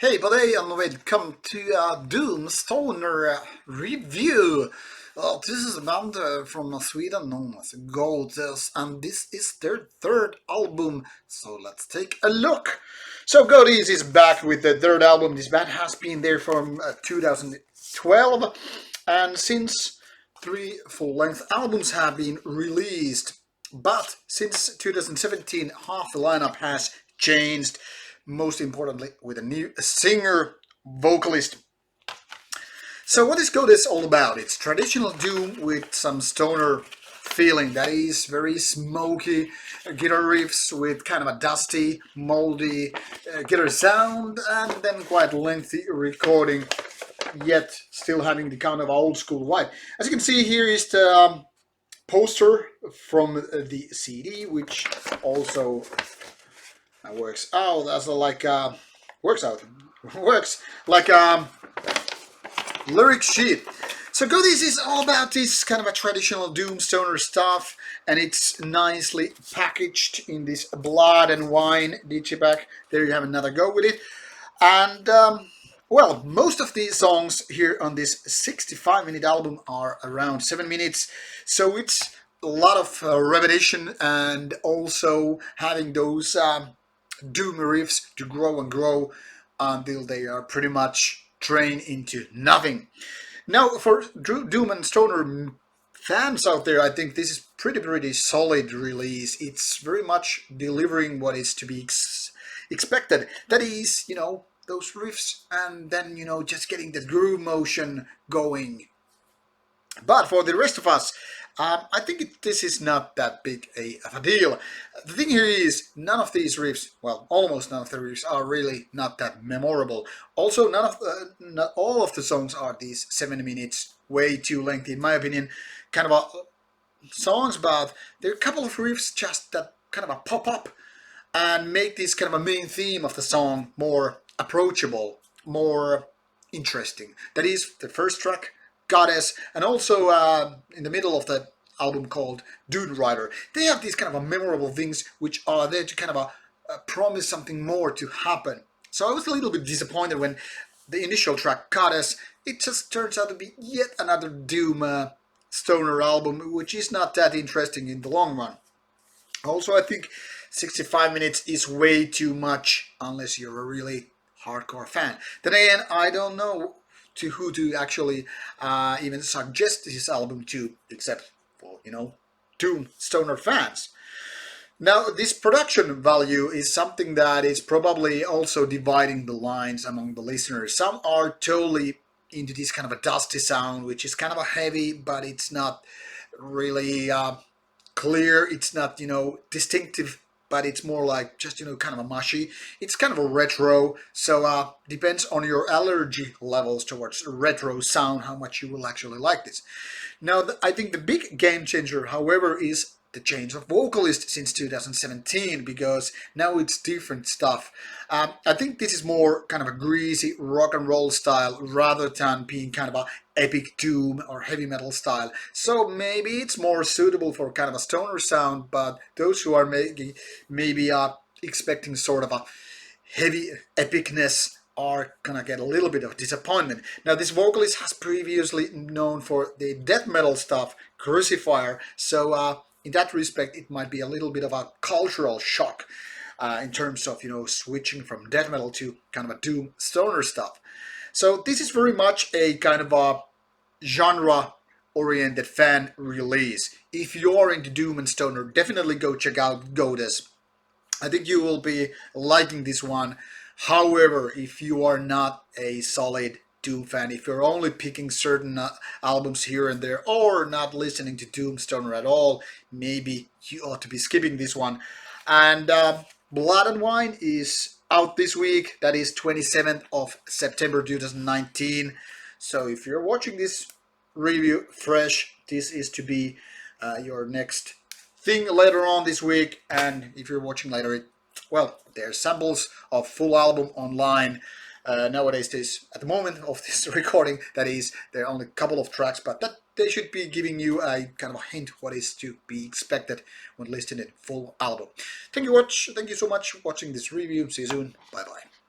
Hey buddy, and welcome to Doom Stoner review. This is a band from Sweden known as Goatess, and this is their third album. So let's take a look. So Goatess is back with the third album. This band has been there from 2012, and since three full-length albums have been released. But since 2017, half the lineup has changed, most importantly with a new singer vocalist. So what is Goatess all about? It's traditional doom with some stoner feeling that is very smoky guitar riffs with kind of a dusty, moldy guitar sound, and then quite lengthy recording, yet still having the kind of old school vibe. As you can see, here is the poster from the CD, which also works out as works like lyric sheet. So Goatess is all about this kind of a traditional doom stoner stuff, and it's nicely packaged in this blood and wine digipack. There you have another go with it. And well, most of these songs here on this 65-minute album are around 7 minutes, so it's a lot of repetition and also having those doom riffs to grow and grow until they are pretty much trained into nothing. Now, for doom and stoner fans out there, I think this is pretty solid release. It's very much delivering what is to be expected. That is, those riffs, and then just getting the groove motion going. But for the rest of us, I think this is not that big of a deal. The thing here is, none of these riffs, well, almost none of the riffs are really not that memorable. Also, not all of the songs are these 7 minutes, way too lengthy, in my opinion. Kind of songs, but there are a couple of riffs just that kind of pop up and make this kind of a main theme of the song more approachable, more interesting. That is the first track, Goddess, and also in the middle of the album called Dude Rider. They have these kind of a memorable things which are there to kind of promise something more to happen. So I was a little bit disappointed when the initial track, Goddess, it just turns out to be yet another doom stoner album, which is not that interesting in the long run. Also, I think 65 minutes is way too much unless you're a really hardcore fan. Then again, I don't know to who to actually even suggest this album to, except for, doom stoner fans. Now, this production value is something that is probably also dividing the lines among the listeners. Some are totally into this kind of a dusty sound, which is kind of a heavy, but it's not really clear. It's not, distinctive, but it's more like just, kind of a mushy. It's kind of a retro, so depends on your allergy levels towards retro sound, how much you will actually like this. Now, I think the big game changer, however, is the change of vocalist since 2017, because now it's different stuff. I think this is more kind of a greasy rock and roll style rather than being kind of a epic doom or heavy metal style. So maybe it's more suitable for kind of a stoner sound, but those who are maybe expecting sort of a heavy epicness are gonna get a little bit of disappointment. Now, this vocalist has previously known for the death metal stuff, Crucifier, so in that respect, it might be a little bit of a cultural shock in terms of, switching from death metal to kind of a doom stoner stuff. So this is very much a kind of a genre-oriented fan release. If you're into doom and stoner, definitely go check out Goatess. I think you will be liking this one. However, if you are not a solid Doom fan, if you're only picking certain albums here and there, or not listening to Doom Stoner at all, maybe you ought to be skipping this one. And Blood and Wine is out this week. That is 27th of September 2019. So if you're watching this review fresh, this is to be your next thing later on this week. And if you're watching later, well, there's samples of full album online. Nowadays, at the moment of this recording, that is, there are only a couple of tracks, but that they should be giving you a kind of a hint what is to be expected when listening to full album. Thank you so much for watching this review. See you soon. Bye bye.